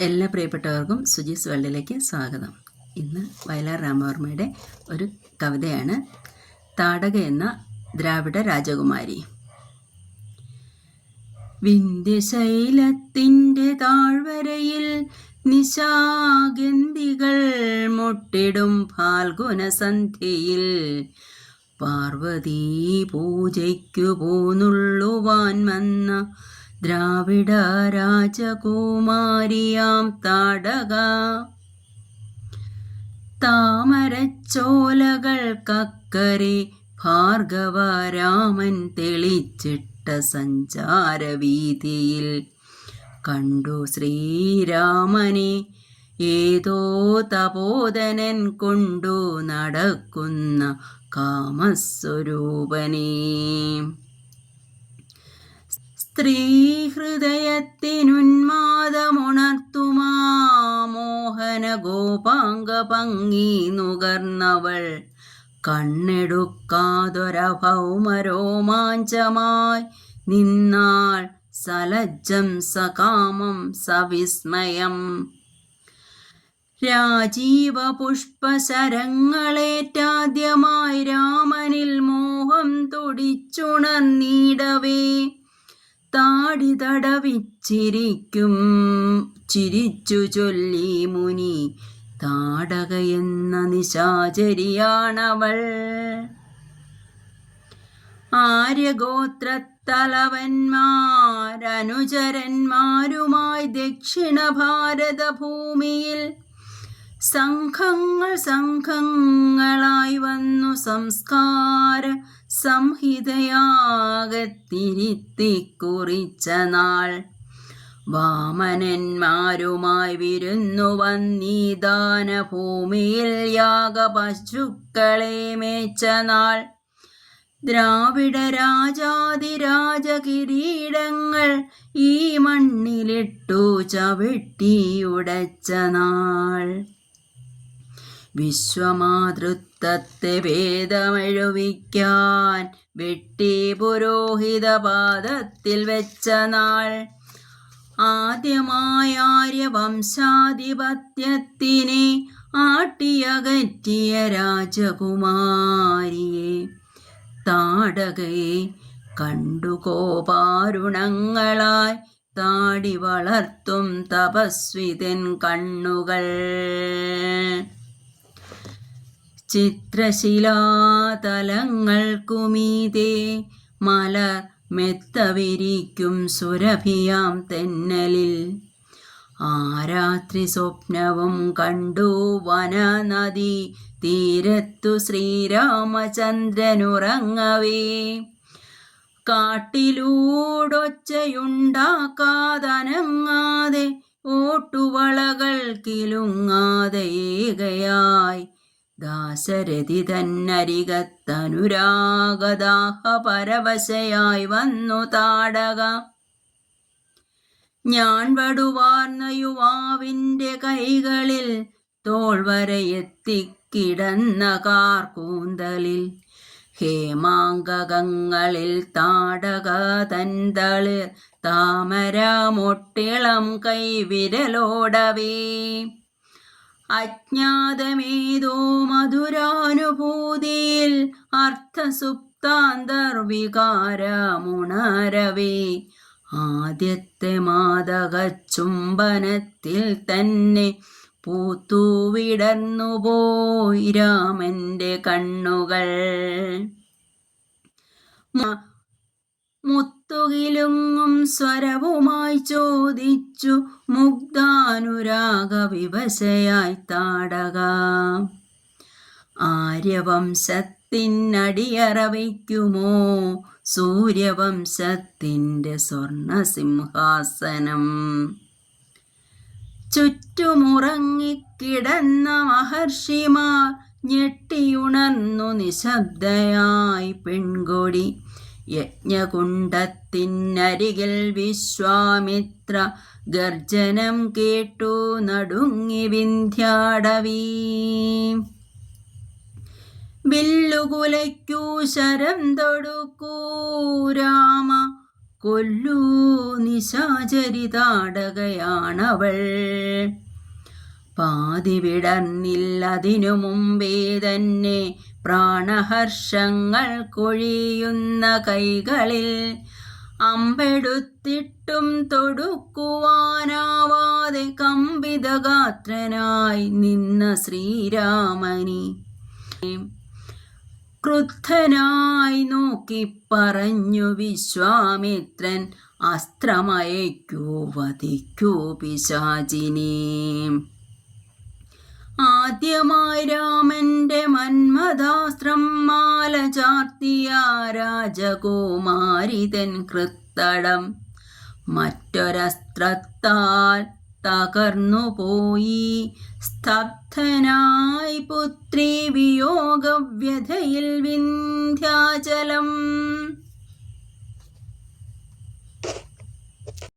എല്ലാ പ്രിയപ്പെട്ടവർക്കും സുജീസ് വേൾഡിലേക്ക് സ്വാഗതം. ഇന്ന് വയലാർ രാമവർമ്മയുടെ ഒരു കവിതയാണ് താടക എന്ന ദ്രാവിഡ രാജകുമാരി. വിന്ധ്യശൈലത്തിൻ്റെ താഴ്വരയിൽ നിശാഗന്ധികൾ മുട്ടിടും ഫാൽഗുന സന്ധ്യയിൽ പാർവതീ പൂജയ്ക്കു പോന്നുള്ളുവാൻ വന്ന ദ്രാവിഡ രാജകുമാരിയാം താടക. താമരച്ചോലകൾക്കക്കരെ ഭാർഗവരാമൻ തെളിച്ചിട്ട സഞ്ചാരവീതിയിൽ കണ്ടു ശ്രീരാമനെ ഏതോ തപോധനൻ കൊണ്ടു നടക്കുന്ന കാമസ്വരൂപനേ. സ്ത്രീഹൃദയത്തിനുന്മാദമുണർത്തുമാ മോഹന ഗോപാംഗ ഭംഗി നുകർന്നവൾ കണ്ണെടുക്കാതൊരഭൗമരോമാഞ്ചമായി നിന്നാൾ സലജ്ജം സകാമം സവിസ്മയം. രാജീവ പുഷ്പശരങ്ങളേറ്റാദ്യമായി രാമനിൽ മോഹം തുടിച്ചുണർന്നിടവേ താടി ചിരിച്ചു ചൊല്ലി മുനി താടക എന്ന നിശാചരിയാണവൾ. ആര്യഗോത്രത്തലവന്മാരനുചരന്മാരുമായി ദക്ഷിണ ഭാരത ഭൂമിയിൽ സംഘങ്ങളായി വന്നു സംസ്കാര സംഹിതയാകത്തിരുത്തി കുറിച്ച നാൾ. വാമനന്മാരുമായി വിരുന്നു വന്നീദാന ഭൂമിയിൽ യാഗപശുക്കളെ മേച്ച നാൾ. ദ്രാവിഡ രാജാതിരാജ കിരീടങ്ങൾ ഈ മണ്ണിലിട്ടു ചവിട്ടിയുടച്ച നാൾ. വിശ്വമാതൃത്വത്തെ ഭേദമെഴുവിക്കാൻ വെട്ടി പുരോഹിത പാദത്തിൽ വെച്ച നാൾ. ആദ്യമായ ആര്യവംശാധിപത്യത്തിനെ ആട്ടിയകറ്റിയ രാജകുമാരിയെ താടകയെ കണ്ടു കോപാരുണങ്ങളായി താടി വളർത്തും തപസ്വിതൻ കണ്ണുകൾ. ചിത്രശിലാതലങ്ങൾക്കുമീതേ മലർ മെത്തവിരിക്കും സുരഭിയാം തെന്നലിൽ ആരാത്രി സ്വപ്നവും കണ്ടു വനനദി തീരത്തു ശ്രീരാമചന്ദ്രനുറങ്ങവേ. കാട്ടിലൂടൊച്ചയുണ്ടാക്കാതനങ്ങാതെ ഓട്ടുവളകൾ കിലുങ്ങാതെ ഏകയായി ദാശരഥി തന്നരികത്തനുരാഗദാഹ പരവശയായി വന്നു താടക. ഞാൻ വടുവാർന്ന യുവാവിൻ്റെ കൈകളിൽ തോൾവരയെത്തിക്കിടന്ന കാർകൂന്തലിൽ ഹേമാങ്കകങ്ങളിൽ താടക തന്തളിർ താമരമൊട്ടിളം കൈവിരലോടവേ. അജ്ഞാതമേതോ മധുരാനുഭൂതിയിൽ അർത്ഥസുപ്താന്തർവികാരമുണരവേ ആദ്യത്തെ മാദക ചുംബനത്തിൽ തന്നെ പൂത്തുവിടർന്നുപോയി രാമന്റെ കണ്ണുകൾ. മുത്തുകിലുങ്ങും സ്വരവുമായി ചോദിച്ചു മുഗ്ധാനുരാഗ വിവശയായി താടക. ആര്യവംശത്തിനടിയറ വയ്ക്കുമോ സൂര്യവംശത്തിൻ്റെ സ്വർണസിംഹാസനം. ചുറ്റുമുറങ്ങിക്കിടന്ന മഹർഷിമാർ ഞെട്ടിയുണർന്നു നിശബ്ദയായി പെൺകൊടി. യജ്ഞകുണ്ഡത്തിനരികിൽ വിശ്വാമിത്ര ഗർജനം കേട്ടു നടുങ്ങി വിന്ധ്യാടവീ. വില്ലുകുലയ്ക്കൂ ശരം തൊടുക്കൂ രാമ കൊല്ലൂ നിശാചരി താടകയാണവൾ. പാതി വിടർന്നില്ലതിനു മുമ്പേ തന്നെ പ്രാണഹർഷങ്ങൾ കൊഴിയുന്ന കൈകളിൽ അമ്പെടുത്തിട്ടും തൊടുക്കുവാനാവാതെ കമ്പിതഗാത്രനായി നിന്ന ശ്രീരാമനി ക്രുദ്ധനായി നോക്കി പറഞ്ഞു വിശ്വാമിത്രൻ, അസ്ത്രമയക്കൂ വധിക്കൂ പിശാചിനെ. ആദ്യമായി രാമന്റെ മന്മഥാസ്ത്രം മാല ചാർത്തിയ രാജകുമാരിതൻ കൃത്തടം മറ്റൊരസ്ത്രത്താൽ തകർന്നുപോയി. സ്തബ്ധനായി പുത്രി വിയോഗവ്യഥയിൽ വിന്ധ്യാചലം.